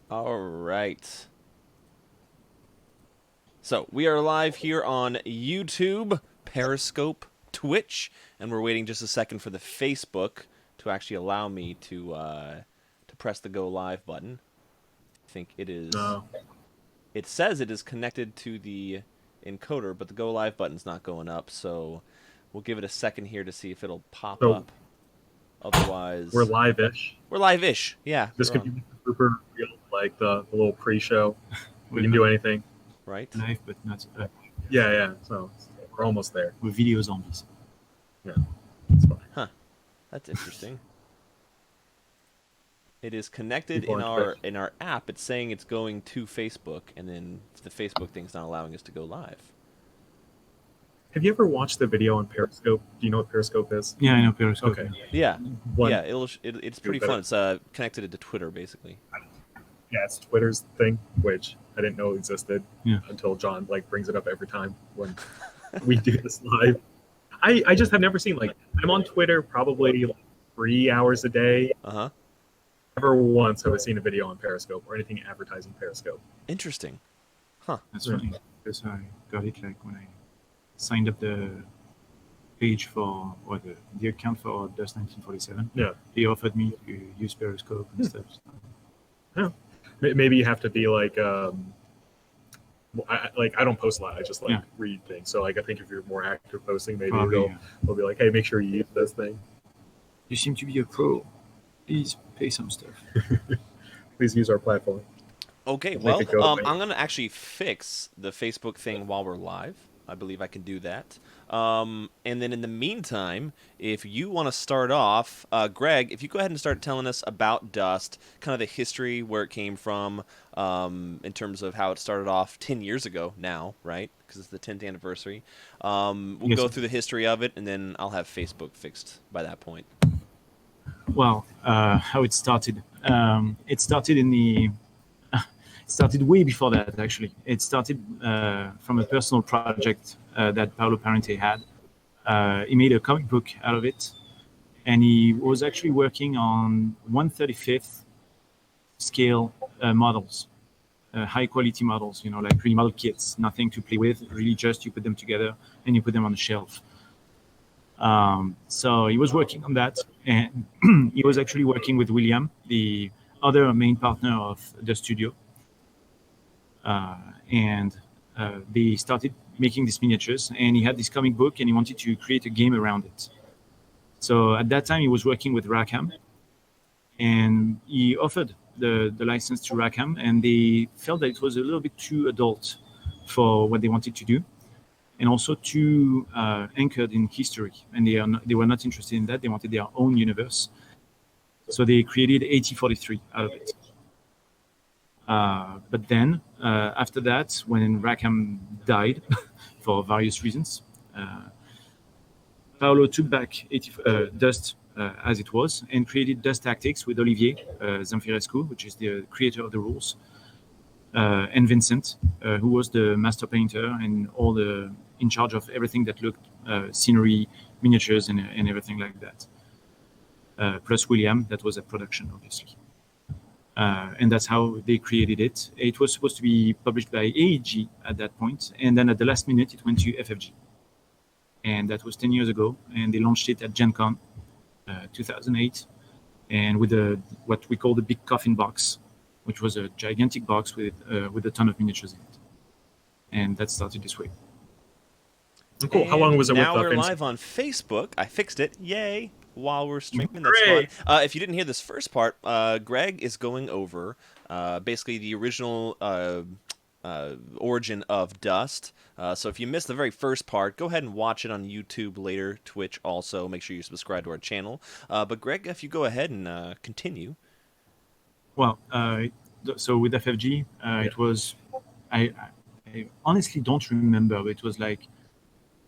All right. So we are live here on YouTube, Periscope, Twitch, and we're waiting just a second for the Facebook to actually allow me to press the go live button. I think it is. Uh, It says it is connected to the encoder, but the go live button's not going up. So we'll give it a second here to see if it'll pop so up. we're Otherwise, live-ish. we're live-ish. Yeah, This we're could on. be super real, like the little pre-show. We We're can do anything. Right. live, but not Yeah, yeah. So we're almost there. with video zombies. Yeah, it's fine. Huh. That's interesting. It is connected People in on our Twitch. app. It's saying it's going to Facebook, and then the Facebook thing's not allowing us to go live. Have you ever watched the video on Periscope? Do you know what Periscope is? Yeah, I know Periscope. Okay. Yeah, One, yeah. It's pretty fun. It's connected to Twitter basically. yeah, it's Twitter's thing, which I didn't know existed Yeah. until John brings it up every time when we do this live. I just have never seen I'm on Twitter probably 3 hours a day. Uh-huh. Never once have I seen a video on Periscope or anything advertising Periscope. Interesting. That's funny because I got it like when I signed up the page for or the account for Dust 1947. Yeah. They offered me to use Periscope and stuff. So, Maybe you have to be I don't post a lot. I just Yeah. read things. So I think if you're more active posting, maybe probably, they'll be like, hey, make sure you use this thing. you seem to be a pro. Please pay some stuff. Please use our platform. Okay, Make well, it go away. I'm gonna actually fix the Facebook thing while we're live. I believe I can do that. And then in the meantime, if you want to start off, Greg, if you go ahead and start telling us about Dust, kind of the history, where it came from, in terms of how it started off 10 years ago now, right? Because it's the 10th anniversary. We'll Yes. go through the history of it, and then I'll have Facebook fixed by that point. Well, how it started. It started in the. It started way before that. Actually, it started from a personal project that Paolo Parente had. He made a comic book out of it, and he was actually working on 1/35th scale models, high quality models. You know, like really model kits, nothing to play with. Really, just you put them together and you put them on the shelf. So he was working on that, and he was actually working with William, the other main partner of the studio. And they started making these miniatures, and he had this comic book, and he wanted to create a game around it. So at that time, he was working with Rackham, and he offered the license to Rackham, and they felt that it was a little bit too adult for what they wanted to do, and also too anchored in history. And they were not interested in that. They wanted their own universe. So they created 8043 out of it. But then, after that, when Rackham died for various reasons, Paolo took back Dust as it was and created Dust Tactics with Olivier Zamfirescu, which is the creator of the rules, and Vincent, who was the master painter and in charge of everything that looked scenery, miniatures, and everything like that. Plus William, that was at production, obviously. And that's how they created it. It was supposed to be published by AEG at that point, and then at the last minute, it went to FFG. And that was 10 years ago, and they launched it at Gen Con 2008, and with what we call the big coffin box, which was a gigantic box with a ton of miniatures in it. And that started this way. Cool. How long was it now with we're Vincent? live on Facebook. I fixed it. Yay! While we're streaming, that's Great. fun. If you didn't hear this first part, Greg is going over basically the original origin of Dust. So if you missed the very first part, go ahead and watch it on YouTube later, Twitch also. Make sure you subscribe to our channel. But Greg, if you go ahead and continue. Well, so with FFG, it was, I honestly don't remember, but it was like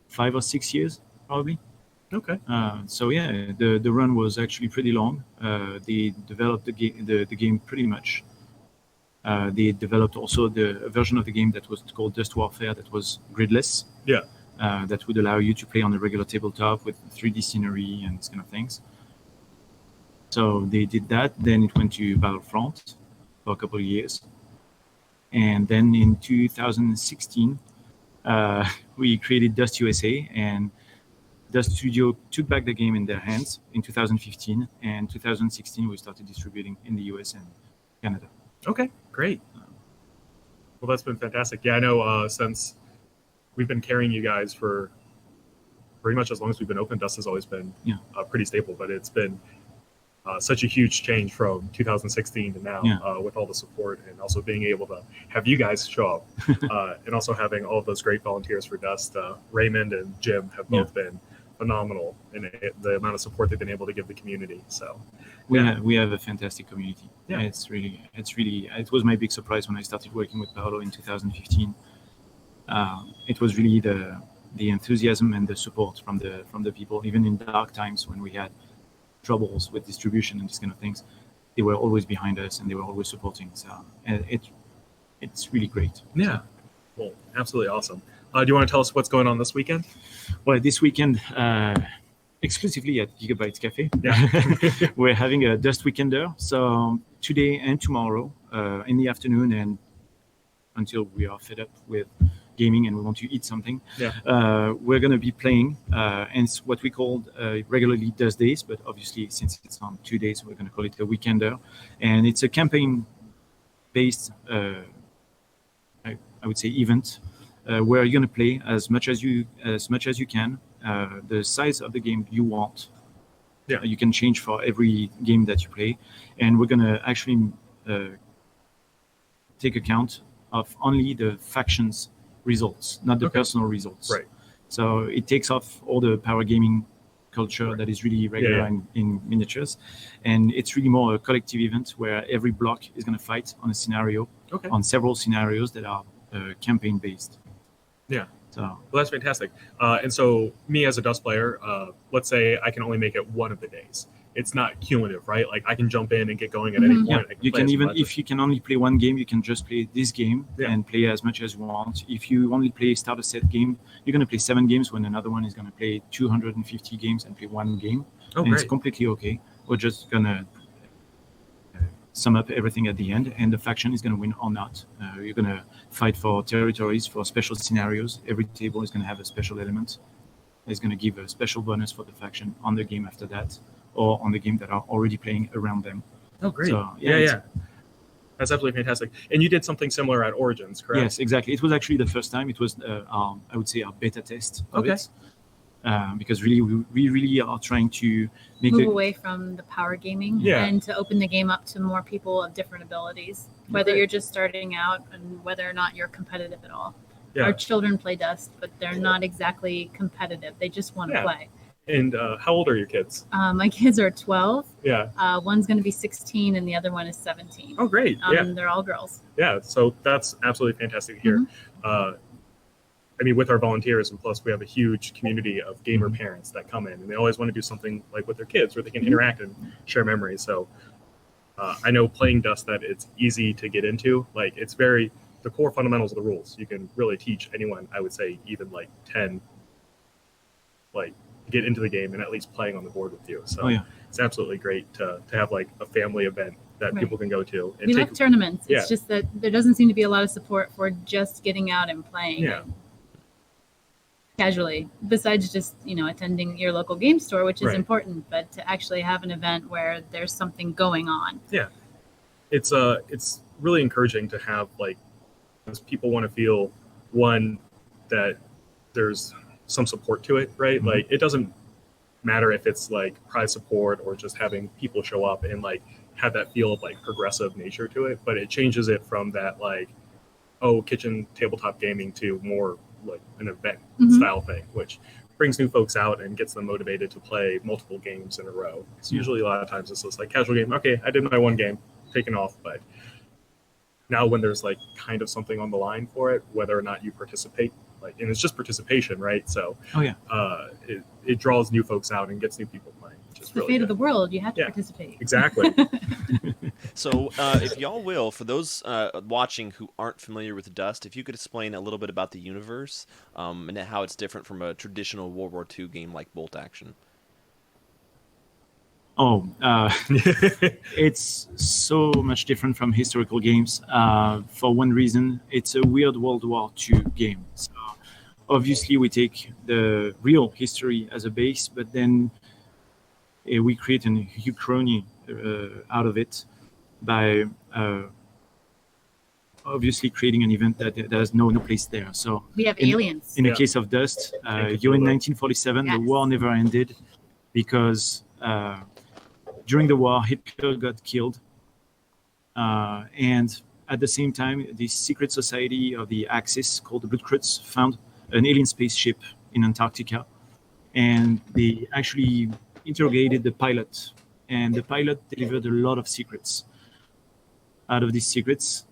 5 or 6 years, probably. Okay. So yeah, the run was actually pretty long. They developed the game pretty much. They developed also a version of the game that was called Dust Warfare that was gridless. Yeah. That would allow you to play on a regular tabletop with 3D scenery and these kind of things. So they did that. Then it went to Battlefront for a couple of years. And then in 2016, we created Dust USA, and Dust Studio took back the game in their hands in 2015. And 2016, we started distributing in the US and Canada. Okay, great. Well, that's been fantastic. Yeah, I know since we've been carrying you guys for pretty much as long as we've been open, Dust has always been pretty stable, but it's been such a huge change from 2016 to now with all the support and also being able to have you guys show up and also having all of those great volunteers for Dust. Raymond and Jim have both been phenomenal in the amount of support they've been able to give the community. So we have a fantastic community. Yeah, it was my big surprise when I started working with Paolo in 2015. It was really the enthusiasm and the support from the people, even in dark times when we had troubles with distribution and these kind of things. They were always behind us and they were always supporting. So it's really great. Yeah, well, absolutely awesome. Do you want to tell us what's going on this weekend? Well, this weekend, exclusively at Giga-Bites Café, we're having a Dust Weekender. So today and tomorrow in the afternoon, and until we are fed up with gaming and we want to eat something, we're going to be playing. And it's what we call regularly Dust Days, but obviously since it's on 2 days, we're going to call it a Weekender. And it's a campaign-based, I would say, event. Where you're going to play as much as you can. The size of the game you want, you can change for every game that you play, and we're going to actually take account of only the factions results, not the personal results. Right. So it takes off all the power gaming culture that is really regular in miniatures, and it's really more a collective event where every block is going to fight on a scenario, on several scenarios that are campaign based. Yeah. So well, that's fantastic. And so me as a Dust player, let's say I can only make it one of the days. It's not cumulative, right? Like I can jump in and get going at any point. You can even, if you can only play one game, you can just play this game and play as much as you want. If you only play start a set game, you're going to play 7 games when another one is going to play 250 games and play 1 game. It's completely okay. We're just going to sum up everything at the end, and the faction is going to win or not. You're going to fight for territories, for special scenarios. Every table is going to have a special element. It's going to give a special bonus for the faction on the game after that, or on the game that are already playing around them. Oh, great. So, yeah. That's absolutely fantastic. And you did something similar at Origins, correct? Yes, exactly. It was actually the first time. It was, I would say, our beta test of it. Because really, we really are trying to move away from the power gaming and to open the game up to more people of different abilities, whether you're just starting out and whether or not you're competitive at all. Our children play Dust, but they're not exactly competitive. They just want to play. And how old are your kids? My kids are 12. Yeah. One's going to be 16 and the other one is 17. Oh, great. They're all girls. Yeah, so that's absolutely fantastic to hear. I mean, with our volunteers, and plus we have a huge community of gamer parents that come in, and they always want to do something like with their kids where they can interact and share memories. So I know playing Dust that it's easy to get into. Like it's the core fundamentals of the rules. You can really teach anyone, I would say, even like 10, like get into the game and at least playing on the board with you. So it's absolutely great to have like a family event that people can go to. And we love tournaments. It's just that there doesn't seem to be a lot of support for just getting out and playing. Casually, besides just attending your local game store, which is important, but to actually have an event where there's something going on. It's really encouraging to have, like, because people want to feel that there's some support to it, right? Like it doesn't matter if it's like prize support or just having people show up and like have that feel of like progressive nature to it, but it changes it from that like kitchen tabletop gaming to more like an event style thing, which brings new folks out and gets them motivated to play multiple games in a row. Because usually a lot of times it's just like casual game. Okay, I did my 1 game, taken off. But now when there's like kind of something on the line for it, whether or not you participate, like, and it's just participation, right? So it draws new folks out and gets new people playing. It's the fate of the world. You have to participate. Exactly. So if y'all will, for those watching who aren't familiar with Dust, if you could explain a little bit about the universe and how it's different from a traditional World War II game like Bolt Action. It's so much different from historical games. For one reason, it's a weird World War II game. So obviously, we take the real history as a base, but then we create an uchronie out of it by obviously creating an event that there's no place there. So we have aliens. In the case of Dust, you're in 1947. Yes. The war never ended because during the war, Hitler got killed. And at the same time, the secret society of the Axis called the Blutkreuz found an alien spaceship in Antarctica. And they actually interrogated the pilot. And the pilot delivered a lot of secrets. Out of these secrets,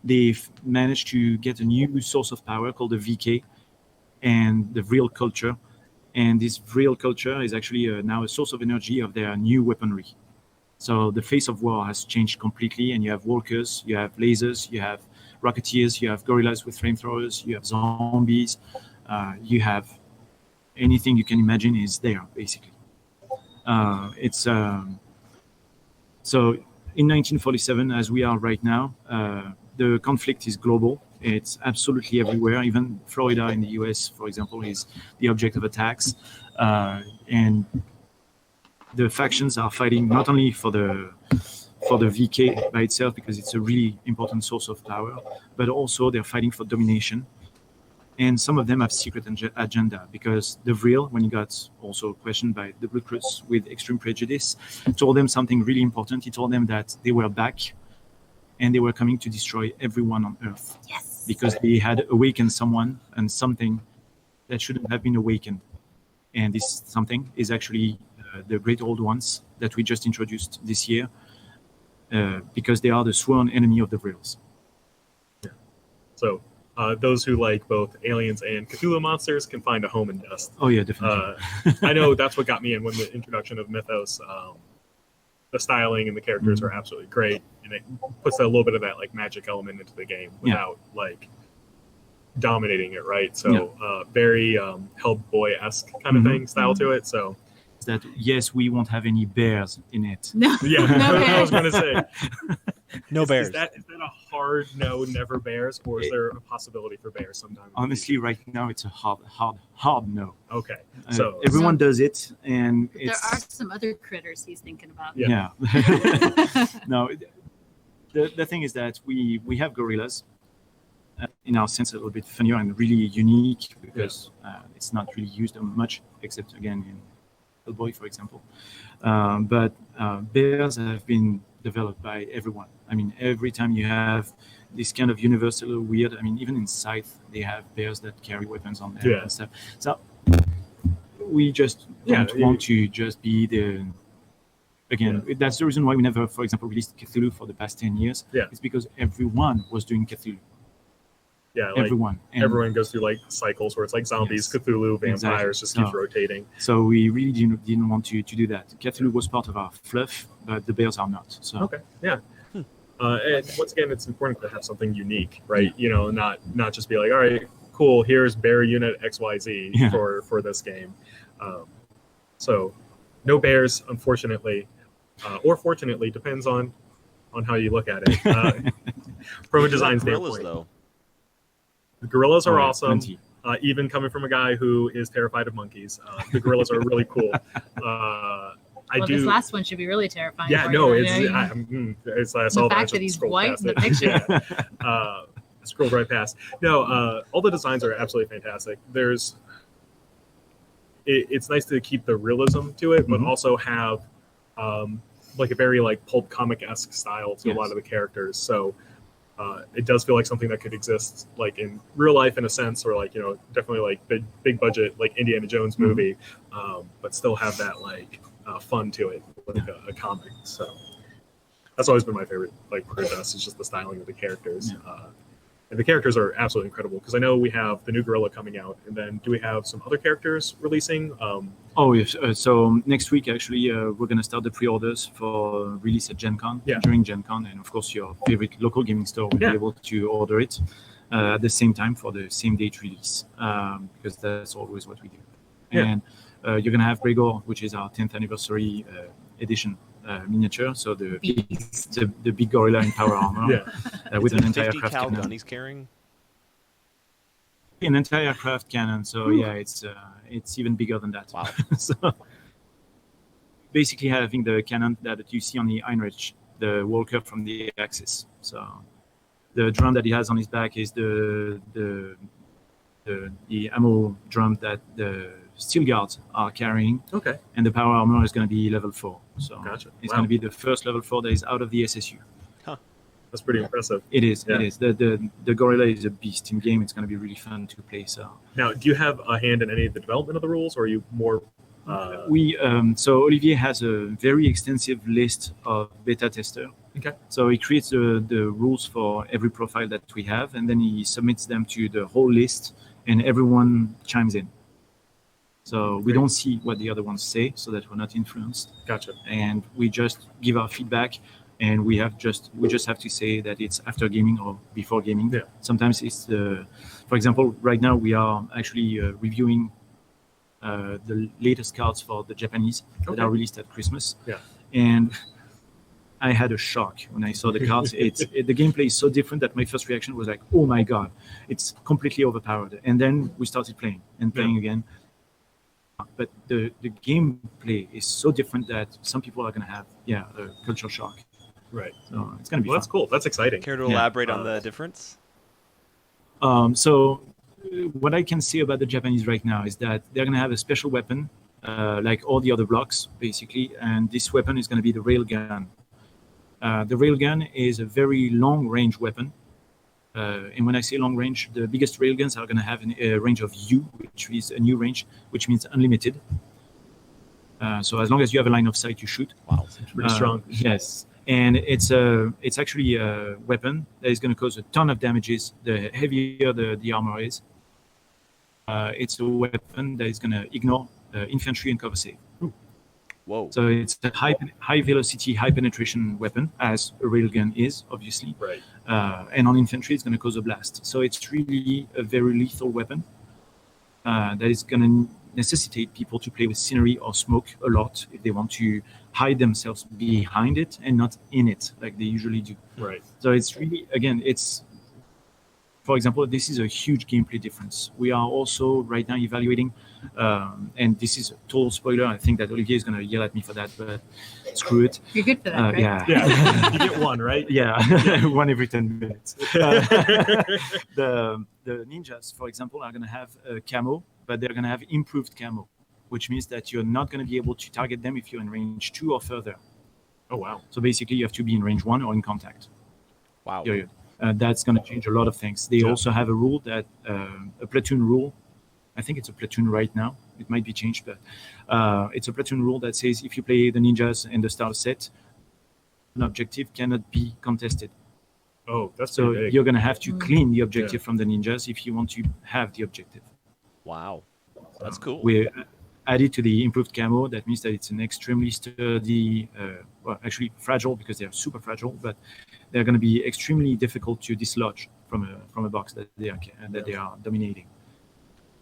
they've managed to get a new source of power called the VK and the real culture. And this real culture is actually now a source of energy of their new weaponry. So the face of war has changed completely, and you have walkers, you have lasers, you have rocketeers, you have gorillas with flamethrowers, you have zombies, you have anything you can imagine is there, basically. So in 1947, as we are right now, the conflict is global. It's absolutely everywhere. Even Florida in the US, for example, is the object of attacks. And the factions are fighting not only for the VK by itself, because it's a really important source of power, but also they're fighting for domination. And some of them have secret agenda, because the Vril, when he got also questioned by the Blutkreuz with extreme prejudice, told them something really important. He told them that they were back and they were coming to destroy everyone on Earth. Yes. Because they had awakened someone and something that shouldn't have been awakened. And this something is actually the Great Old Ones that we just introduced this year, because they are the sworn enemy of the Vrils. Yeah. So those who like both aliens and Cthulhu monsters can find a home in Dust. Oh yeah, definitely. I know that's what got me in when the introduction of Mythos. The styling and the characters are absolutely great, and it puts a little bit of that like magic element into the game without like dominating it, right? So very Hellboy-esque kind of thing style to it. So that yes, we won't have any bears in it. No. Yeah, no I was going to say. No bears. Is that a hard no, never bears, or is there a possibility for bears sometime? Honestly, right now it's a hard no. Okay, so everyone does it, and there are some other critters he's thinking about. Yeah. No, the thing is that we have gorillas. In our sense, a little bit funnier and really unique, because it's not really used much, except again in Hellboy, for example. But bears have been developed by everyone. I mean, every time you have this kind of universal weird, I mean, even in Scythe, they have bears that carry weapons on them and stuff. So we just don't want to just be the... Again, that's the reason why we never, for example, released Cthulhu for the past 10 years. Yeah. It's because everyone was doing Cthulhu. Yeah, like everyone goes through like cycles where it's like zombies, Cthulhu, vampires, just keeps rotating. So we really didn't want to do that. Cthulhu was part of our fluff, but the bears are not. So okay, yeah. And once again, it's important to have something unique, right? You know, not just be like, all right, cool, here's bear unit XYZ for this game. So no bears, unfortunately, or fortunately, depends on how you look at it. From a design standpoint, though. The gorillas are awesome. Even coming from a guy who is terrified of monkeys, the gorillas are really cool. This last one should be really terrifying. Yeah, no, I saw the fact that he's white in the picture. Scrolled right past. No, all the designs are absolutely fantastic. It's nice to keep the realism to it, but also have like a very like pulp comic-esque style to a lot of the characters. So. It does feel like something that could exist like in real life in a sense, or like, you know, definitely like big budget like Indiana Jones movie, but still have that like fun to it, like a comic. So that's always been my favorite like part of Dust, is just the styling of the characters. And the characters are absolutely incredible, because I know we have the new gorilla coming out, and then do we have some other characters releasing? Oh yes. So next week, actually, we're going to start the pre-orders for release at Gen Con, during Gen Con, and of course your favorite local gaming store will be able to order it at the same time for the same date release, because that's always what we do. And you're going to have Gregoire, which is our 10th anniversary edition miniature. So the big gorilla in power armor with an entire 50 craft cal cannon. gun he's carrying. An entire craft cannon. So it's even bigger than that. Wow. So basically having the cannon that you see on the Heinrich, the walker from the Axis. So the drum that he has on his back is the ammo drum that the Steel Guards are carrying. Okay. And the power armor is going to be level 4. So Gotcha. It's going to be the first level 4 that is out of the SSU. That's pretty impressive. It is. Yeah. It is. The gorilla is a beast in game. It's going to be really fun to play. So now, do you have a hand in any of the development of the rules, or are you more? So Olivier has a very extensive list of beta tester. Okay. So he creates the rules for every profile that we have, and then he submits them to the whole list, and everyone chimes in. So we don't see what the other ones say, so that we're not influenced. Gotcha. And we just give our feedback, and we just have to say that it's after gaming or before gaming. Yeah. Sometimes it's for example, right now we are actually reviewing the latest cards for the Japanese that are released at Christmas. Yeah. And I had a shock when I saw the cards. The gameplay is so different that my first reaction was like, oh my God, it's completely overpowered. And then we started playing again. But the gameplay is so different that some people are going to have, a culture shock. Right. So it's going to be fun. That's cool. That's exciting. Care to elaborate on the difference? So what I can say about the Japanese right now is that they're going to have a special weapon, like all the other blocks, basically. And this weapon is going to be the railgun. The railgun is a very long-range weapon. And when I say long range, the biggest railguns are going to have a range of U, which is a new range, which means unlimited. So as long as you have a line of sight, you shoot. Wow, it's pretty strong. Yes, and it's actually a weapon that is going to cause a ton of damages. The heavier the armor is, it's a weapon that is going to ignore infantry and cover save. Whoa! So it's a high velocity, high penetration weapon, as a railgun is, obviously. Right. And on infantry, it's going to cause a blast. So it's really a very lethal weapon that is going to necessitate people to play with scenery or smoke a lot if they want to hide themselves behind it and not in it like they usually do. Right. So it's really, again, for example, this is a huge gameplay difference. We are also right now evaluating, and this is a total spoiler. I think that Olivier is going to yell at me for that, but screw it. You're good for that, right? Yeah. You get one, right? Yeah, one every 10 minutes. The ninjas, for example, are going to have camo, but they're going to have improved camo, which means that you're not going to be able to target them if you're in range 2 or further. Oh, wow. So basically, you have to be in range 1 or in contact. Wow. Period. That's going to change a lot of things. They also have a rule that a platoon rule. I think it's a platoon right now. It might be changed, but it's a platoon rule that says if you play the ninjas in the starter set, an objective cannot be contested. Oh, that's so big. You're going to have to clean the objective from the ninjas if you want to have the objective. Wow, that's cool. We added to the improved camo. That means that it's an extremely sturdy, actually fragile because they are super fragile, but they're going to be extremely difficult to dislodge from a box that they are dominating.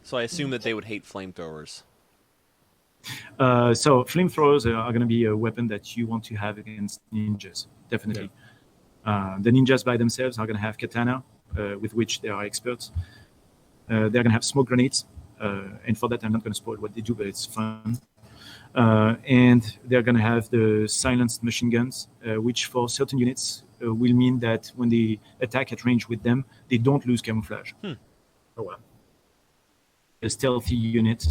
So I assume that they would hate flamethrowers. So flamethrowers are going to be a weapon that you want to have against ninjas, definitely. Yeah. The ninjas by themselves are going to have katana, with which they are experts. They're going to have smoke grenades, and for that I'm not going to spoil what they do, but it's fun. And they're going to have the silenced machine guns, which for certain units will mean that when they attack at range with them, they don't lose camouflage. Oh, wow. A stealthy unit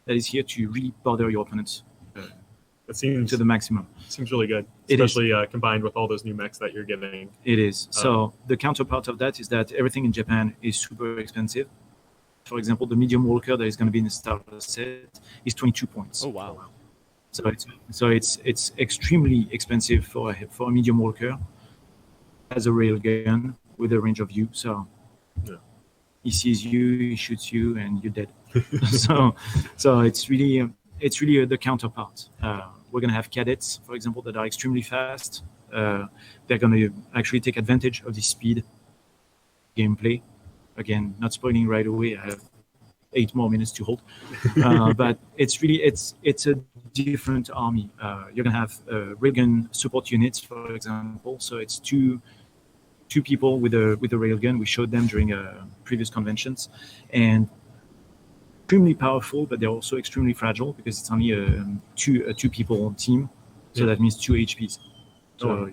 that is here to really bother your opponents That seems to the maximum. Seems really good, especially combined with all those new mechs that you're getting. It is. So the counterpart of that is that everything in Japan is super expensive. For example, the medium walker that is going to be in the starter set is 22 points. Oh, wow. So it's extremely expensive for a medium walker as a railgun with a range of U. So he sees you, he shoots you, and you're dead. so it's really the counterpart. We're going to have cadets, for example, that are extremely fast. They're going to actually take advantage of the speed gameplay. Again, not spoiling right away. I have 8 more minutes to hold. But it's really it's a different army. You're gonna have railgun support units, for example. So it's two people with a railgun. We showed them during previous conventions, and extremely powerful, but they're also extremely fragile because it's only a two people team. So that means 2 HPs. So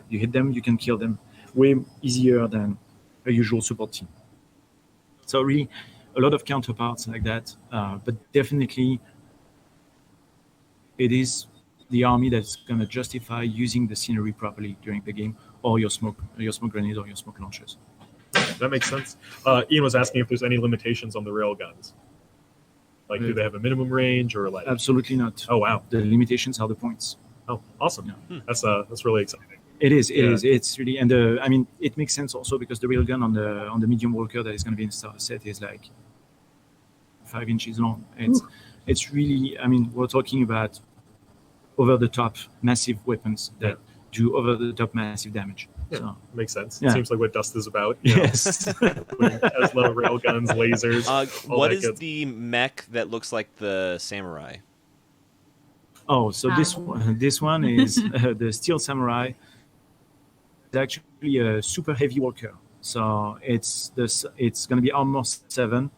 you hit them, you can kill them way easier than a usual support team. So really, a lot of counterparts like that, but definitely it is the army that's going to justify using the scenery properly during the game, or your smoke grenades or your smoke launchers. That makes sense. Ian was asking if there's any limitations on the rail guns. Like, do they have a minimum range or like? Absolutely not. Oh wow. The limitations are the points. Oh, awesome. Yeah. That's really exciting. It is. It's really, and I mean, it makes sense also because the railgun on the medium walker that is going to be in the starter set is like 5 inches long. It's really, I mean, we're talking about over-the-top massive weapons that do over-the-top massive damage. Yeah, so makes sense. Yeah. It seems like what Dust is about. Yes. Tesla, rail guns, lasers. What is the mech that looks like the samurai? Oh, so this one is the Steel Samurai. It's actually a super heavy walker. So it's going to be armor 7.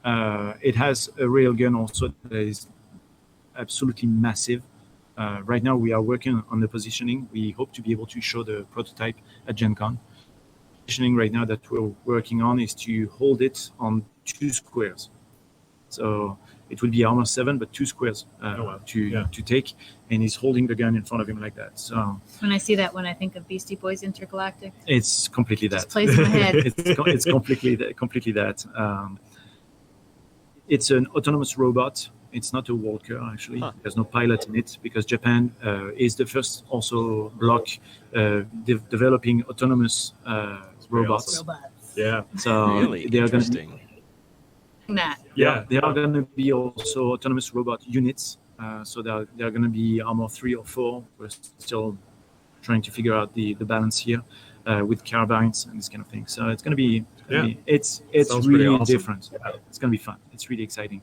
It has a railgun also that is absolutely massive. Right now we are working on the positioning. We hope to be able to show the prototype at Gen Con. Positioning right now that we're working on is to hold it on 2 squares. So it will be armor 7, but 2 squares to take, and he's holding the gun in front of him like that. So when I see that, when I think of Beastie Boys Intergalactic, it's completely that. Just plays in my head. It's completely that. It's an autonomous robot. It's not a walker, actually. There's no pilot in it because Japan is the first also bloc developing autonomous robots. Yeah. So really they are interesting. They are going to be also autonomous robot units. So they're going to be armor 3 or 4. We're still trying to figure out the balance here with carbines and this kind of thing. So it's going to be, it's really awesome. Different. Yeah. It's going to be fun. It's really exciting.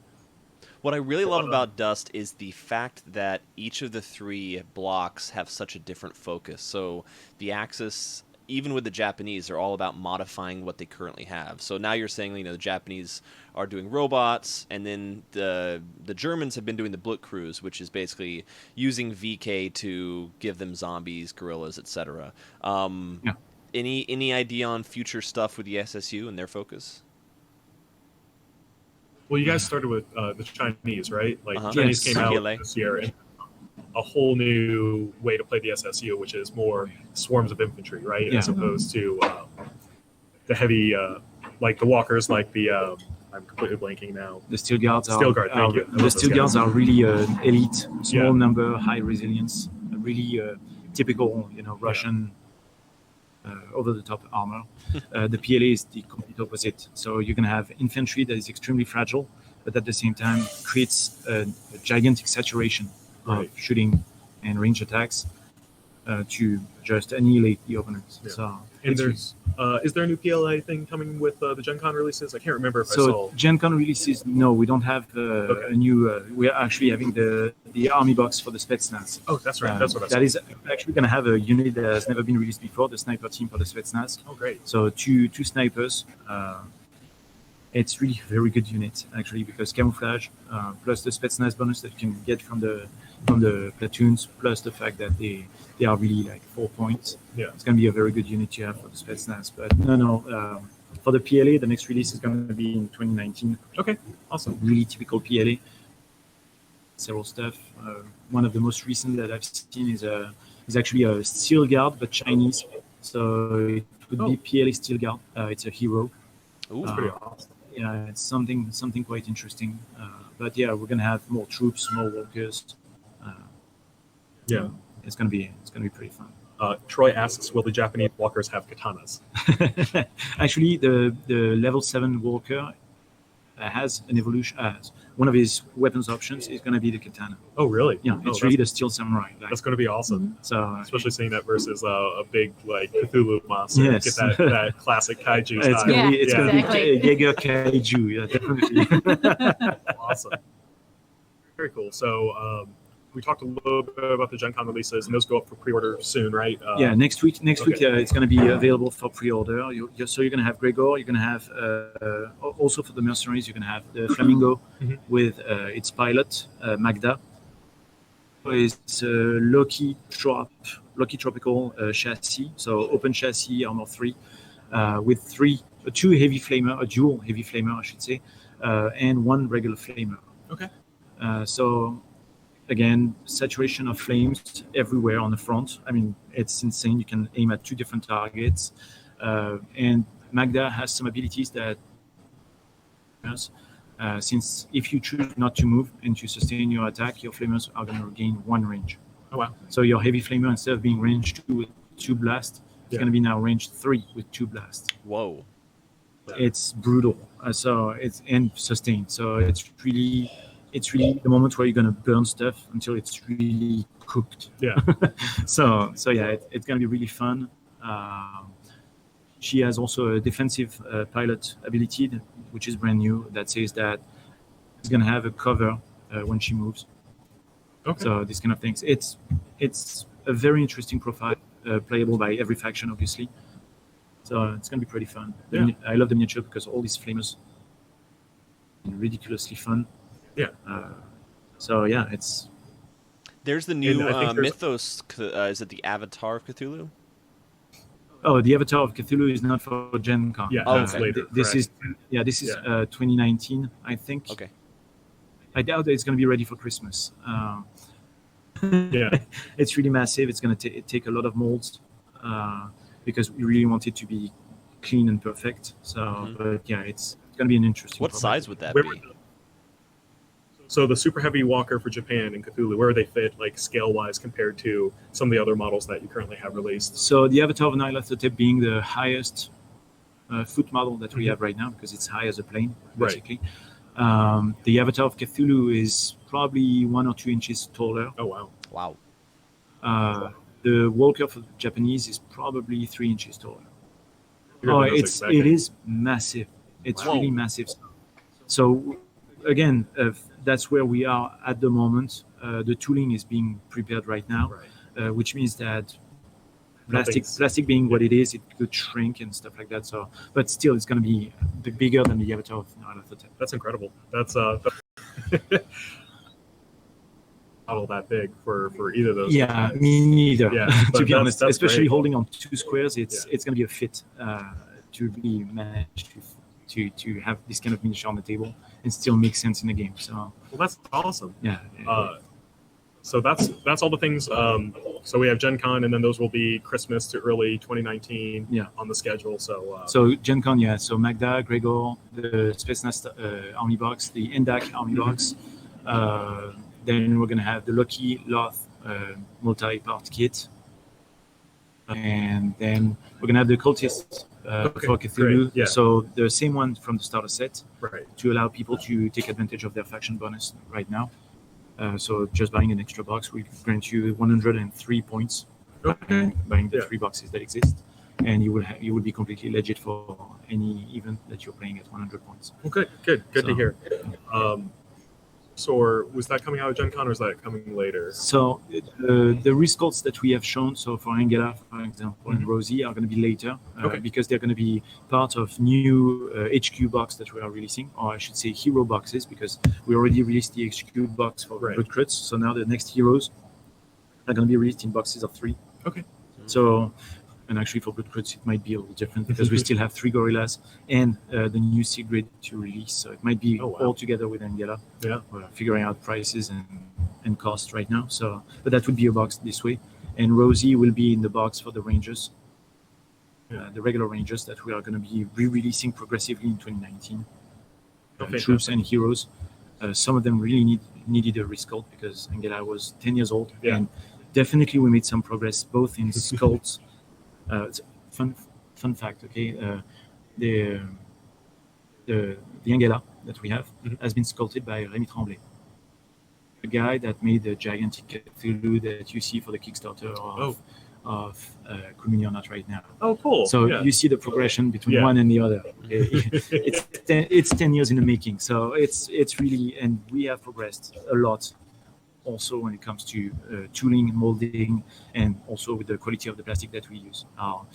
What I really love about Dust is the fact that each of the 3 blocks have such a different focus. So the Axis, even with the Japanese, are all about modifying what they currently have. So now you're saying, the Japanese are doing robots, and then the Germans have been doing the Blitzkrieg, which is basically using VK to give them zombies, guerrillas, etc. Any idea on future stuff with the SSU and their focus? Well, you guys started with the Chinese, right? Like Chinese came out this year, and a whole new way to play the SSU, which is more swarms of infantry, right? As opposed to the heavy, like the walkers, like the I'm completely blanking now. The Steel Guards. Thank you. The Steel Guards are really elite, small number, high resilience, really typical, Russian over-the-top armor. The PLA is the complete opposite. So you're going to have infantry that is extremely fragile, but at the same time creates a gigantic saturation of shooting and range attacks to just annihilate the opponents. Yeah. So, and there's is there a new PLA thing coming with the Gen Con releases? I can't remember if I saw. Gen Con releases, no, we don't have a new. We are actually having the army box for the Spetsnaz. Oh, that's right. That's what I saw. That is actually going to have a unit that has never been released before, the sniper team for the Spetsnaz. Oh, great. So two snipers. It's really a very good unit, actually, because camouflage plus the Spetsnaz bonus that you can get from the platoons, plus the fact that they are really like 4 points. Yeah, it's going to be a very good unit to have for the Spetsnaz. But no, for the PLA, the next release is going to be in 2019. Okay, awesome. Really typical PLA. Several stuff. One of the most recent that I've seen is actually a Steel Guard, but Chinese. So it would be PLA Steel Guard. It's a hero. Ooh, that's pretty awesome. Yeah, it's something quite interesting. But yeah, we're gonna have more troops, more workers. It's gonna be pretty fun. Troy asks, will the Japanese walkers have katanas? Actually, the level 7 walker has an evolution. one of his weapons options is going to be the katana. Oh, really? Yeah, it's really the steel samurai. That's going to be awesome. So especially seeing that versus a big like Cthulhu monster. Yes. Get that classic kaiju style. It's going to exactly. be Jaeger kaiju. Yeah, definitely. Awesome. Very cool. So we talked a little bit about the Gen Con releases, and those go up for pre-order soon, right? Yeah, next week okay. it's going to be available for pre-order. So you're going to have Gregoire. You're going to have also for the mercenaries. You're going to have the Flamingo with its pilot Magda. It's Loki Tropical chassis, so open chassis armor 3 with two heavy flamer, a dual heavy flamer, I should say, and one regular flamer. Okay. So again, saturation of flames everywhere on the front. I mean, it's insane. You can aim at 2 different targets. And Magda has some abilities that, since if you choose not to move and to sustain your attack, your flamers are going to gain 1 range. Oh, wow. So your heavy flamer, instead of being range 2 with 2 blasts, it's going to be now range 3 with 2 blasts. Whoa. It's brutal. So it's and sustained. So it's really the moment where you're going to burn stuff until it's really cooked. Yeah. so yeah, it's going to be really fun. She has also a defensive pilot ability, which is brand new, that says that it's going to have a cover when she moves. Okay. So these kind of things. It's a very interesting profile, playable by every faction, obviously. So it's going to be pretty fun. I love the miniature because all these flamers are ridiculously fun. Yeah. So yeah, There's the new there's... Mythos. Is it the Avatar of Cthulhu? Oh, the Avatar of Cthulhu is not for Gen Con. Yeah, that's later. This is 2019, I think. Okay. I doubt that it's going to be ready for Christmas. Yeah. It's really massive. It's going to take a lot of molds because we really want it to be clean and perfect. So, but yeah, it's going to be an interesting. What product. size would that be? So the super heavy walker for Japan and Cthulhu, where they fit like scale-wise compared to some of the other models that you currently have released? So the Avatar of Nyarlathotep being the highest foot model that we have right now, because it's high as a plane, basically. Right. The Avatar of Cthulhu is probably 1 or 2 inches taller. Oh, wow. Wow. The Walker for the Japanese is probably 3 inches taller. It is massive. It's really massive. So again, that's where we are at the moment. The tooling is being prepared right now, which means that plastic being what it is, it could shrink and stuff like that. So, but still, it's going to be bigger than the Avatar of Nyarlathotep. That's incredible. That's model that big for either of those. Yeah, me neither. Yeah, to be honest, that's especially great. holding on 2 squares, it's going to be a fit to really manage to have this kind of miniature on the table and still make sense in the game. So, well, that's awesome. Yeah. So that's all the things. So we have Gen Con, and then those will be Christmas to early 2019 on the schedule. So Gen Con, yeah. So Magda, Gregoire, the Space Nest Army Box, the Endak Army Box. Then we're going to have the Loki Loth multi-part kit. And then we're going to have the Cultist for Cthulhu. Yeah. So the same one from the starter set, right, to allow people to take advantage of their faction bonus right now. So just buying an extra box will grant you 103 points. Buying the 3 boxes that exist, and you will be completely legit for any event that you're playing at 100 points. Well, good to hear. So was that coming out of Gen Con, or is that coming later? So the results that we have shown, so for Angela, for example, and Rosie are going to be later because they're going to be part of new HQ box that we are releasing, or I should say hero boxes, because we already released the HQ box for Blood Crits. So now the next heroes are going to be released in boxes of 3. Okay. So, and actually for Blood Crits, it might be a little different because we still have 3 gorillas and the new Sigrid to release. So it might be all together with Angela. Yeah. We're figuring out prices and cost right now. So, but that would be a box this way. And Rosie will be in the box for the Rangers, the regular Rangers that we are going to be re-releasing progressively in 2019. Troops and heroes. Some of them really needed a resculpt because Angela was 10 years old. Yeah. And definitely we made some progress both in sculpts. It's fun fact, okay? The Angela that we have has been sculpted by Rémi Tremblay, the guy that made the gigantic Cthulhu that you see for the Kickstarter of Communion Art right now. Oh, cool. So you see the progression between one and the other. It's 10 years in the making. So it's really, and we have progressed a lot also when it comes to tooling, molding, and also with the quality of the plastic that we use.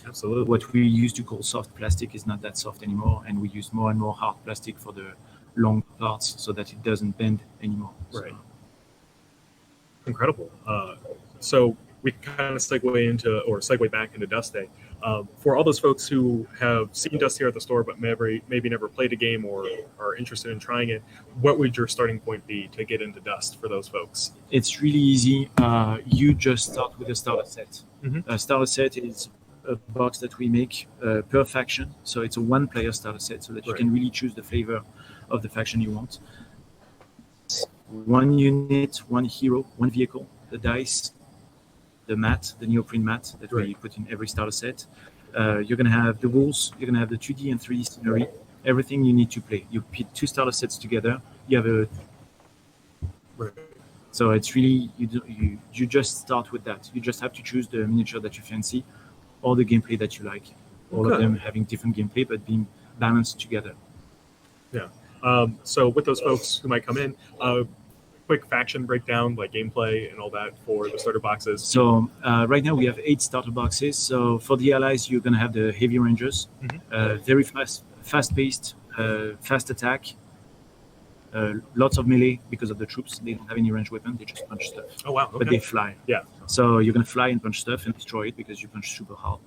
Absolutely. What we used to call soft plastic is not that soft anymore, and we use more and more hard plastic for the long parts so that it doesn't bend anymore. Right. Incredible. So we kind of segue back into Dust Day. For all those folks who have seen Dust here at the store but maybe never played a game or are interested in trying it, what would your starting point be to get into Dust for those folks? It's really easy. You just start with a starter set. A starter set is a box that we make per faction. So it's a one-player starter set so that you can really choose the flavor of the faction you want. One unit, one hero, one vehicle, the dice, the mat, the neoprene mat that we put in every starter set. You're going to have the rules, you're going to have the 2D and 3D scenery, everything you need to play. You put two starter sets together, you have a... So it's really, you just start with that. You just have to choose the miniature that you fancy or the gameplay that you like. All of them having different gameplay but being balanced together. Yeah. So with those folks who might come in, quick faction breakdown, like gameplay and all that for the starter boxes. So right now we have 8 starter boxes. So for the allies, you're going to have the heavy rangers, very fast-paced, fast attack, lots of melee because of the troops. They don't have any ranged weapon; they just punch stuff. Oh wow! Okay. But they fly. Yeah. So you're going to fly and punch stuff and destroy it because you punch super hard.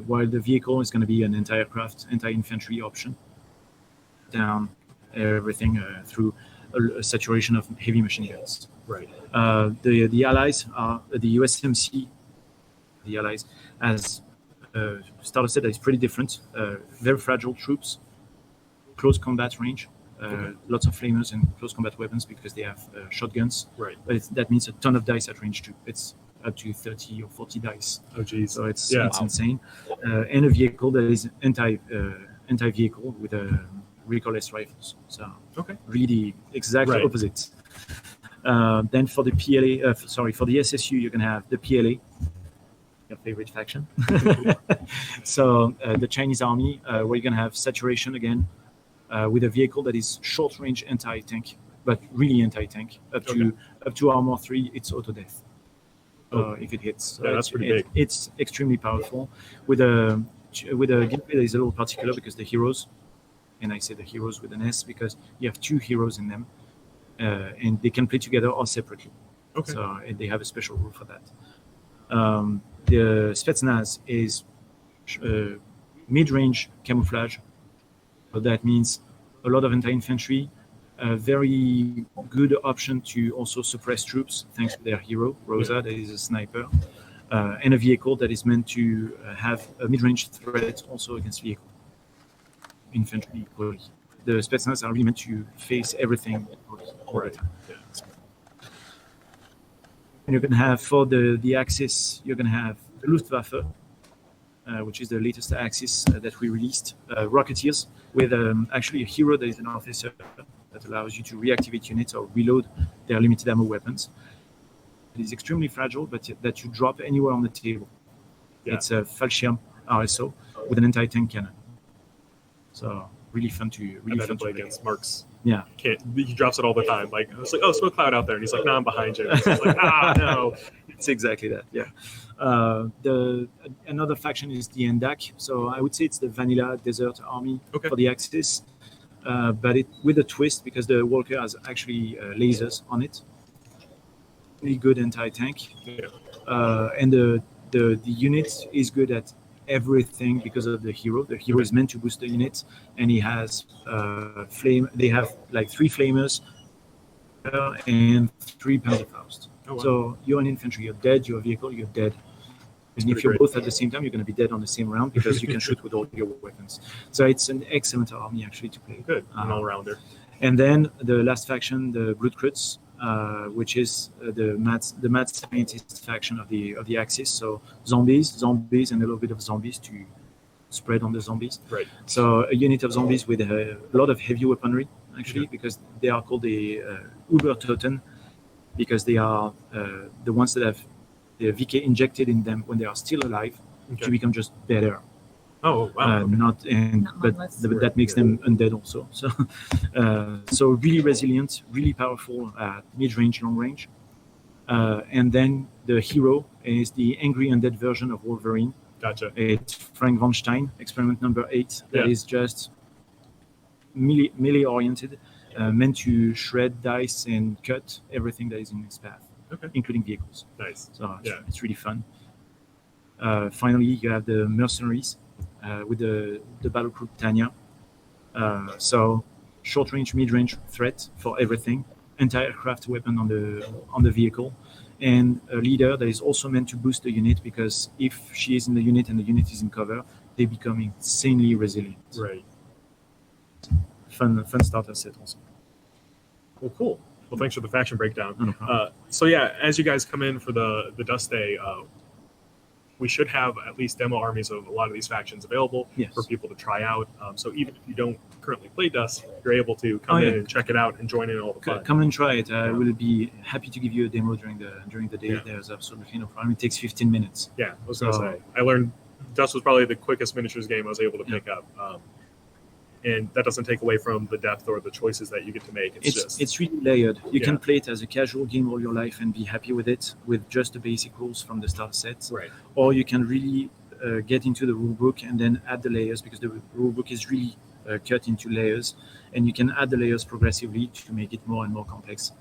While the vehicle is going to be an anti-aircraft, anti-infantry option. Down everything through a saturation of heavy machine guns. Right. The allies are the USMC. The allies has a starter set that is pretty different. Very fragile troops, close combat range, lots of flamers and close combat weapons because they have shotguns. Right. But that means a ton of dice at range 2. It's up to 30 or 40 dice. Oh geez. So it's insane. And a vehicle that is anti-vehicle with a recoilless rifles. So really exactly opposite. Then for the PLA, for the SSU, you're going to have the PLA, your favorite faction. So the Chinese army, where you're going to have saturation again, with a vehicle that is short-range anti-tank, but really anti-tank. Up to armor 3, it's auto-death. If it hits. So that's pretty big. It's extremely powerful. With a gameplay that is a little particular because the heroes, and I say the heroes with an S because you have 2 heroes in them, and they can play together or separately. Okay. So they have a special rule for that. The Spetsnaz is mid-range camouflage. So that means a lot of anti-infantry, a very good option to also suppress troops thanks to their hero, Rosa, that is a sniper, and a vehicle that is meant to have a mid-range threat also against vehicle. Infantry equally. The Spetsnaz are really meant to face everything all the time. Yeah. And you're going to have, for the Axis, you're going to have the Luftwaffe, which is the latest Axis that we released, Rocketeers, with actually a hero that is an officer that allows you to reactivate units or reload their limited ammo weapons. It is extremely fragile, but that you drop anywhere on the table. Yeah. It's a Fallschirm RSO with an anti-tank cannon. So really fun to play against Mark's. Yeah, he drops it all the time. Like it's like, oh, smoke cloud out there, and he's like, no, I'm behind you. It's like, no. It's exactly that. Yeah. Another faction is the Endak. So I would say it's the vanilla desert army for the Axis, but with a twist because the Walker has actually lasers on it. Really good anti-tank, and the unit is good at everything because of the hero. The hero is meant to boost the unit, and he has flame. They have like 3 flamers and 3 Panzerfaust. Oh, wow. So you're an infantry, you're dead. You're a vehicle, you're dead. And if you're both at the same time, you're going to be dead on the same round because you can shoot with all your weapons. So it's an excellent army actually to play. Good, an all-rounder. And then the last faction, the Blutkreuz, which is the mad scientist faction of the Axis. So zombies, and a little bit of zombies to spread on the zombies. Right. So a unit of zombies with a lot of heavy weaponry, actually, because they are called the Uber-Toten, because they are the ones that have the VK injected in them when they are still alive to become just better. Oh wow! Not but that makes them undead also. So, so really resilient, really powerful at mid-range, long range. And then the hero is the angry undead version of Wolverine. Gotcha. It's Frank von Stein, experiment number 8. That is just melee oriented, meant to shred, dice, and cut everything that is in his path, including vehicles. Nice. So it's really fun. Finally, you have the mercenaries with the battle group Tanya. So short range, mid range threat for everything. Anti-aircraft weapon on the vehicle, and a leader that is also meant to boost the unit, because if she is in the unit and the unit is in cover, they become insanely resilient. Right. Fun starter set also. Well, cool. Well, thanks for the faction breakdown. No problem. So yeah, as you guys come in for the Dust Day, we should have at least demo armies of a lot of these factions available for people to try out. So even if you don't currently play Dust, you're able to come in and check it out and join in all the fun. Come and try it. I will be happy to give you a demo during the day. Yeah. There's absolutely no problem. It takes 15 minutes. Yeah, I was going to say. I learned Dust was probably the quickest miniatures game I was able to pick up. And that doesn't take away from the depth or the choices that you get to make. It's really layered. You can play it as a casual game all your life and be happy with it, with just the basic rules from the start sets. Right. Or you can really get into the rulebook and then add the layers, because the rulebook is really cut into layers, and you can add the layers progressively to make it more and more complex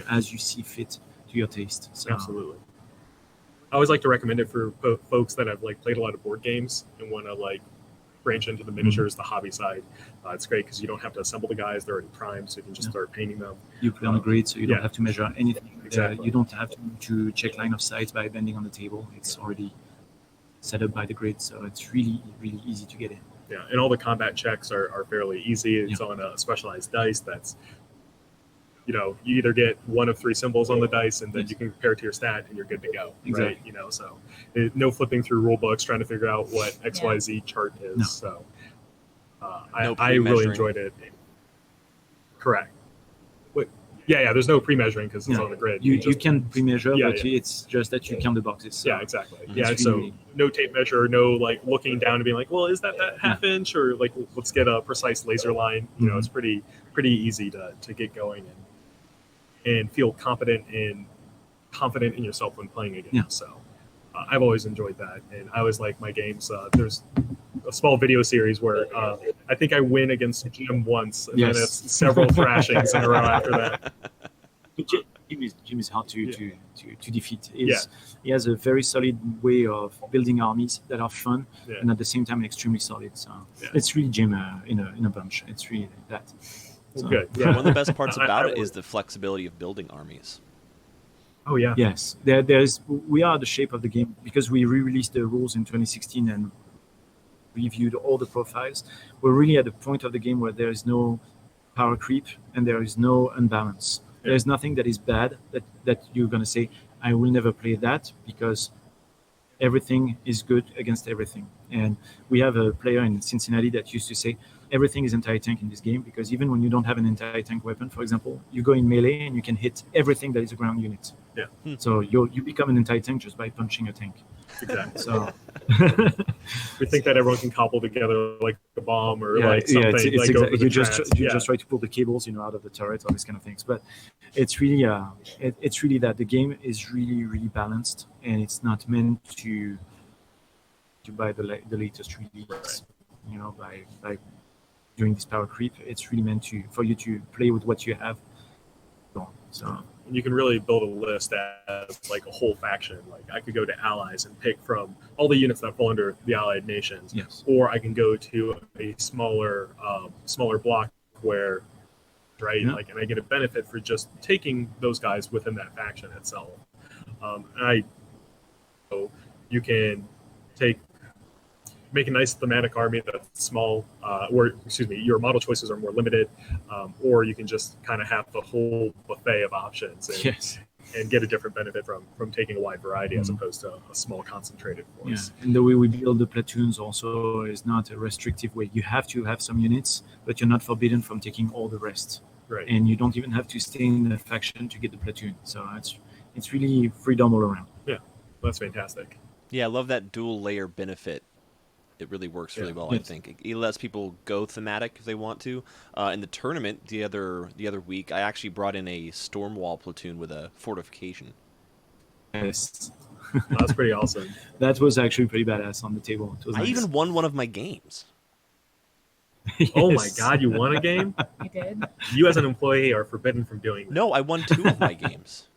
as you see fit to your taste. So, absolutely. I always like to recommend it for folks that have played a lot of board games and want to branch into the miniatures, the hobby side. It's great because you don't have to assemble the guys; they're already primed, so you can just start painting them. You play on a grid, so you don't have to measure anything. Exactly. You don't have to check line of sight by bending on the table. It's already set up by the grid, so it's really, really easy to get in. Yeah, and all the combat checks are fairly easy. It's on a specialized dice that's, you either get one of 3 symbols on the dice, and then you can compare it to your stat, and you're good to go. Exactly. Right? So no flipping through rule books trying to figure out what XYZ chart is. No. So I really enjoyed it. Correct. Yeah, there's no pre-measuring because it's on the grid. You can pre-measure, but it's just that you count the boxes. So yeah, exactly. Yeah, so no tape measure, no looking down and being well, is that half inch, or let's get a precise laser line. It's pretty easy to get going and feel confident in yourself when playing a game. Yeah. So I've always enjoyed that, and I always like my games. There's a small video series where I think I win against Jim once, and then it's several thrashings in a row after that. Jim is hard to defeat. He has a very solid way of building armies that are fun and at the same time extremely solid. So it's really Jim in a bunch. It's really that. So. Good. Yeah. One of the best parts about it is the flexibility of building armies. Oh yeah. Yes, we are the shape of the game because we re-released the rules in 2016 and reviewed all the profiles. We're really at the point of the game where there is no power creep and there is no unbalance. There is nothing that is bad that you're going to say, I will never play that, because everything is good against everything. And we have a player in Cincinnati that used to say, everything is anti-tank in this game, because even when you don't have an anti-tank weapon, for example, you go in melee and you can hit everything that is a ground unit. Yeah. So you become an anti-tank just by punching a tank. Exactly. So we think that everyone can cobble together like a bomb or something. It's you just try to pull the cables, out of the turret, all these kind of things. But it's really it's really that the game is really, really balanced, and it's not meant to buy the latest release. By doing this power creep, it's really meant for you to play with what you have. So you can really build a list as a whole faction. I could go to allies and pick from all the units that fall under the allied nations, or I can go to a smaller block where, and I get a benefit for just taking those guys within that faction itself. You can make a nice thematic army that's small, your model choices are more limited, or you can just kind of have the whole buffet of options. And and get a different benefit from taking a wide variety as opposed to a small concentrated force. Yeah, and the way we build the platoons also is not a restrictive way. You have to have some units, but you're not forbidden from taking all the rest. Right. And you don't even have to stay in the faction to get the platoon. So it's really freedom all around. Yeah, that's fantastic. Yeah, I love that dual layer benefit. It really works really well. Yes. I think it lets people go thematic if they want to. In the tournament the other week, I actually brought in a Stormwall platoon with a fortification. Yes. That's pretty awesome. That was actually pretty badass on the table. It was I nice. even won one of my games. Yes. Oh my God, you won a game? You did? You as an employee are forbidden from doing that. No, I won 2 of my games.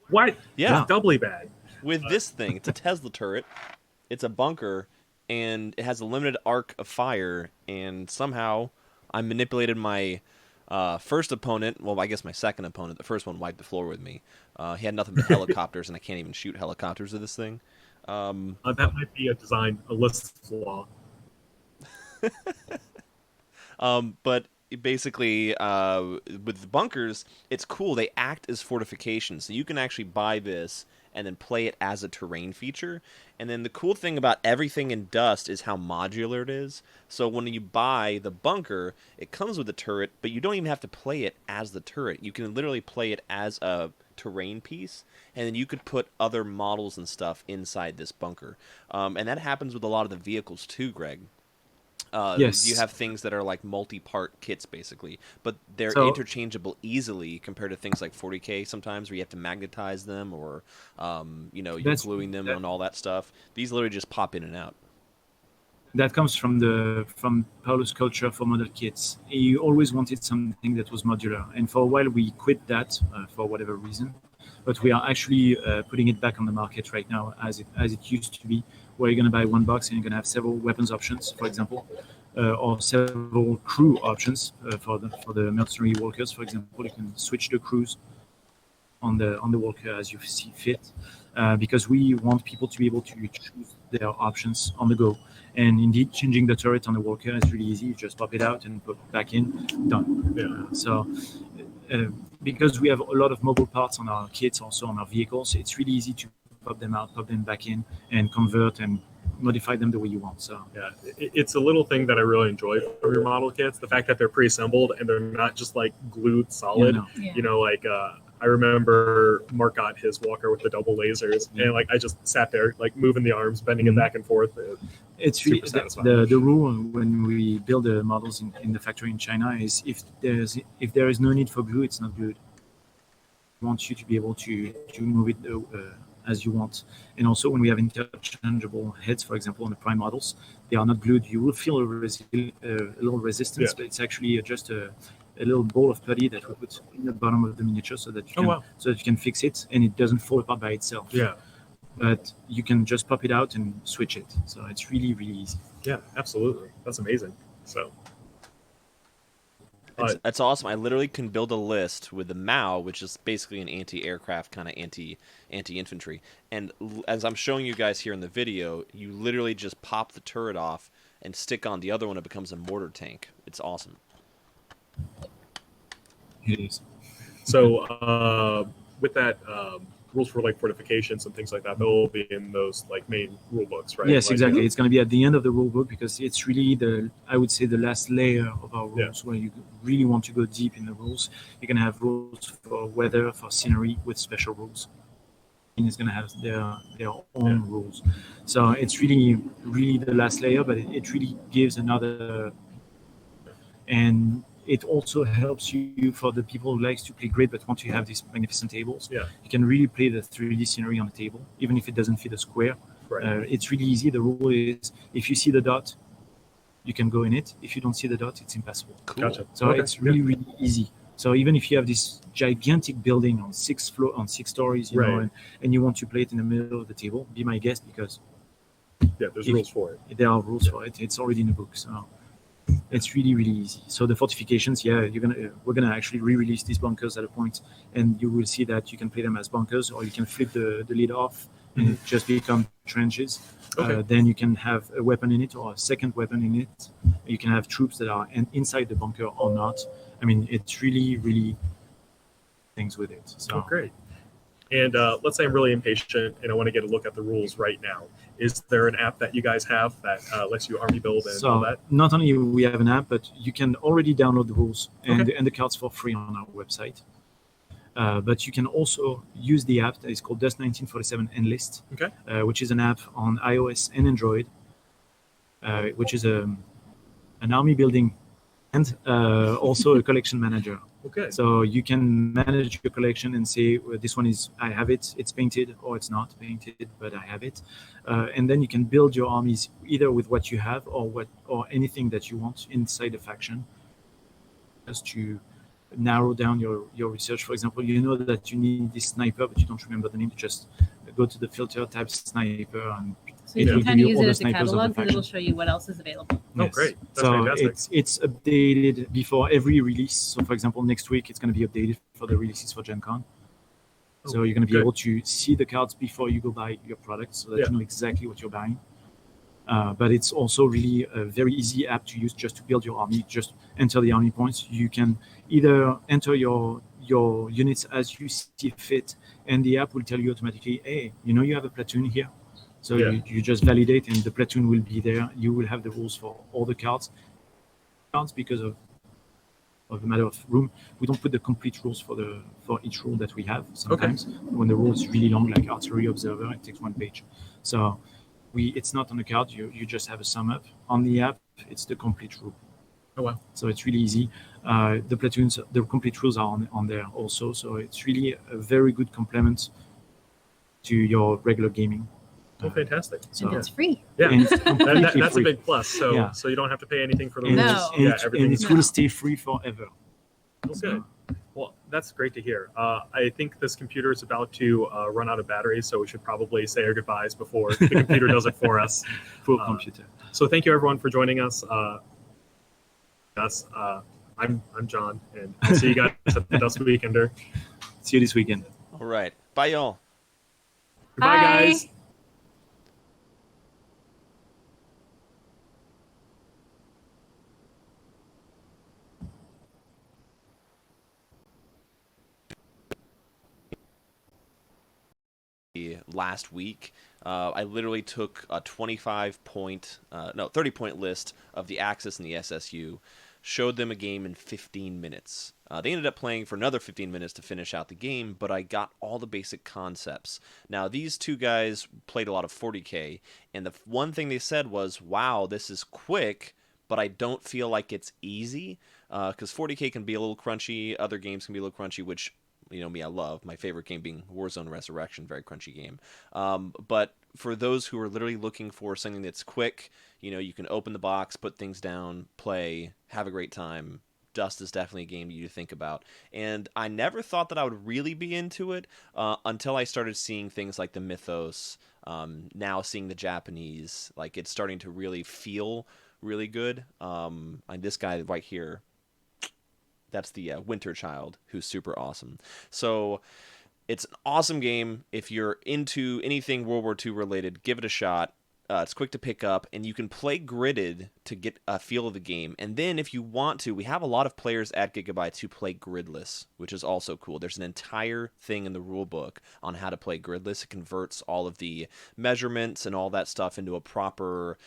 What? Yeah. That's doubly bad. With this thing, it's a Tesla turret. It's a bunker, and it has a limited arc of fire. And somehow, I manipulated my first opponent. Well, I guess my second opponent. The first one wiped the floor with me. He had nothing but helicopters, and I can't even shoot helicopters with this thing. That might be a list flaw. But basically, with the bunkers, it's cool. They act as fortifications, so you can actually buy this and then play it as a terrain feature. And then the cool thing about everything in Dust is how modular it is. So when you buy the bunker, it comes with a turret, but you don't even have to play it as the turret. You can literally play it as a terrain piece, and then you could put other models and stuff inside this bunker. And that happens with a lot of the vehicles too, Greg. Yes. You have things that are like multi-part kits, basically, but they're So- interchangeable easily compared to things like 40K sometimes, where you have to magnetize them or, you're That's- gluing them that- and all that stuff. These literally just pop in and out. That comes from Paolo's culture for model kits. He always wanted something that was modular, and for a while we quit that for whatever reason. But we are actually putting it back on the market right now, as it used to be, where you're going to buy one box and you're going to have several weapons options, for example, or several crew options for the mercenary walkers. For example, you can switch the crews on the walker as you see fit, because we want people to be able to choose their options on the go. And indeed, changing the turret on the walker is really easy. You just pop it out and put it back in, done. Yeah. So, because we have a lot of mobile parts on our kits, also on our vehicles, it's really easy to pop them out, pop them back in, and convert and modify them the way you want. So, Yeah, it's a little thing that I really enjoy from your model kits. The fact that they're pre-assembled and they're not just like glued solid. Yeah. Like I remember Mark got his walker with the double lasers, and like I just sat there like moving the arms, bending it back and forth. it's Super really satisfying. the rule when we build the models in the factory in China is if there is no need for glue, it's not glued. We want you to be able to move it as you want. And also when we have interchangeable heads, for example, on the prime models, they are not glued. You will feel a little resistance, Yeah. but it's actually just a little ball of putty that we put in the bottom of the miniature so that you can fix it and it doesn't fall apart by itself. Yeah, But you can just pop it out and switch it. So it's really, really easy. yeah, absolutely. That's amazing. So That's awesome. I literally can build a list with the Mao, which is basically an anti-aircraft kind of anti-infantry. And as I'm showing you guys here in the video, you literally just pop the turret off and stick on the other one. It becomes a mortar tank. It's awesome. It is. So with that, rules for like fortifications and things like that, they'll be in those like main rule books, right? Yes, Like, exactly. It's going to be at the end of the rule book because it's really I would say the last layer of our rules where you really want to go deep in the rules. You're going to have rules for weather, for scenery with special rules. And it's going to have their own rules. So it's really, really the last layer, but it really gives another. And it also helps you for the people who likes to play grid but want to have these magnificent tables. Yeah. You can really play the 3D scenery on the table, even if it doesn't fit a square. Right. It's really easy. The rule is if you see the dot, you can go in it. If you don't see the dot, it's impassable. Cool. Gotcha. So Okay. it's really, really easy. So even if you have this gigantic building on 6 stories, you know, Right. and you want to play it in the middle of the table, be my guest because Yeah, there's if- rules for it. there are rules for it. It's already in the book. So it's really, really easy. So the fortifications, we're gonna actually re-release these bunkers at a point, and you will see that you can play them as bunkers, or you can flip the lid off and it just become trenches. Okay. Then you can have a weapon in it or a second weapon in it. You can have troops that are inside the bunker or not. I mean, it's really, really things with it. So great. And let's say I'm really impatient and I want to get a look at the rules right now. Is there an app that you guys have that lets you army build and all that? Not only we have an app, but you can already download the rules and the cards for free on our website. But you can also use the app that is called Dust 1947 Enlist, which is an app on iOS and Android, which is an army building and also a collection manager. Okay. So you can manage your collection and say, well, this one is, I have it, it's painted, or it's not painted, but I have it. And then you can build your armies either with what you have or anything that you want inside a faction. Just to narrow down your research. For example, you know that you need this sniper, but you don't remember the name. Just go to the filter, type sniper, and so you can kind of use it as a catalog because it'll show you what else is available. Oh, yes. Great. That's fantastic. It's updated before every release. So, for example, next week it's going to be updated for the releases for Gen Con. So you're going to be able to see the cards before you go buy your product so that you know exactly what you're buying. But it's also really a very easy app to use just to build your army. Just enter the army points. You can either enter your units as you see fit, and the app will tell you automatically, hey, you know you have a platoon here. So you just validate, and the platoon will be there. You will have the rules for all the cards. Because of a matter of room, we don't put the complete rules for each rule that we have. Sometimes when the rule is really long, like Artillery Observer, it takes 1 page. So it's not on the card. You just have a sum up. On the app, it's the complete rule. Oh wow! So it's really easy. The platoons, the complete rules are on there also. So it's really a very good complement to your regular gaming. Oh, fantastic! So, and it's free. Yeah, and it's that's free. A big plus. So so you don't have to pay anything for the rules. And it will stay free forever. Oh, good. Well, that's great to hear. I think this computer is about to run out of batteries, so we should probably say our goodbyes before the computer does it for us. Poor computer. So thank you everyone for joining us. I'm John, and I'll see you guys at the Dust Weekender. See you this weekend. All right. Bye, y'all. Goodbye, guys. Last week, I literally took a 30-point list of the Axis and the SSU, showed them a game in 15 minutes. They ended up playing for another 15 minutes to finish out the game, but I got all the basic concepts. Now, these two guys played a lot of 40K, and the one thing they said was, wow, this is quick, but I don't feel like it's easy, because 40K can be a little crunchy, other games can be a little crunchy, which you know me, I love. My favorite game being Warzone Resurrection, very crunchy game. But for those who are literally looking for something that's quick, you know, you can open the box, put things down, play, have a great time. Dust is definitely a game you think about. And I never thought that I would really be into it until I started seeing things like the Mythos, now seeing the Japanese. Like, it's starting to really feel really good. And this guy right here, that's the Winter Child, who's super awesome. So it's an awesome game. If you're into anything World War II related, give it a shot. It's quick to pick up, and you can play gridded to get a feel of the game. And then if you want to, we have a lot of players at Giga-Bites who play gridless, which is also cool. There's an entire thing in the rule book on how to play gridless. It converts all of the measurements and all that stuff into a proper,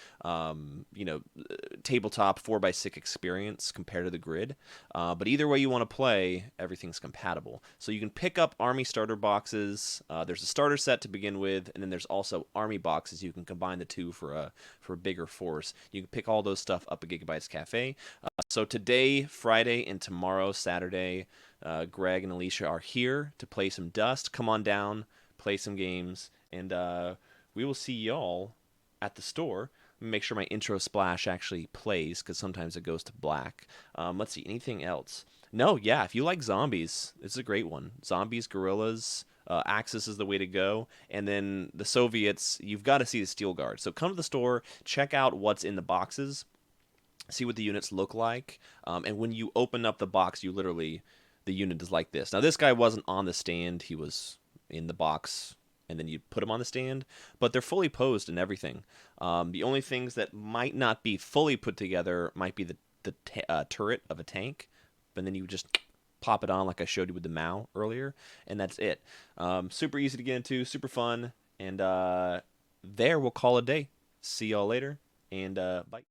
tabletop 4x6 experience compared to the grid. But either way you want to play, everything's compatible. So you can pick up army starter boxes. There's a starter set to begin with, and then there's also army boxes. You can combine the two for a bigger force. You can pick all those stuff up at Giga-Bites Café. So today, Friday, and tomorrow, Saturday, Greg and Alicia are here to play some Dust. Come on down, play some games, and we will see y'all at the store. Make sure my intro splash actually plays, because sometimes it goes to black. Let's see, anything else? No, yeah, if you like zombies, this is a great one. Zombies, guerrillas, Axis is the way to go. And then the Soviets, you've got to see the Steel Guard. So come to the store, check out what's in the boxes, see what the units look like. And when you open up the box, the unit is like this. Now, this guy wasn't on the stand. He was in the box, and then you put him on the stand. But they're fully posed and everything. The only things that might not be fully put together might be the turret of a tank. But then you just pop it on like I showed you with the Mao earlier, and that's it. Super easy to get into, super fun, and there we'll call it a day. See y'all later, and bye.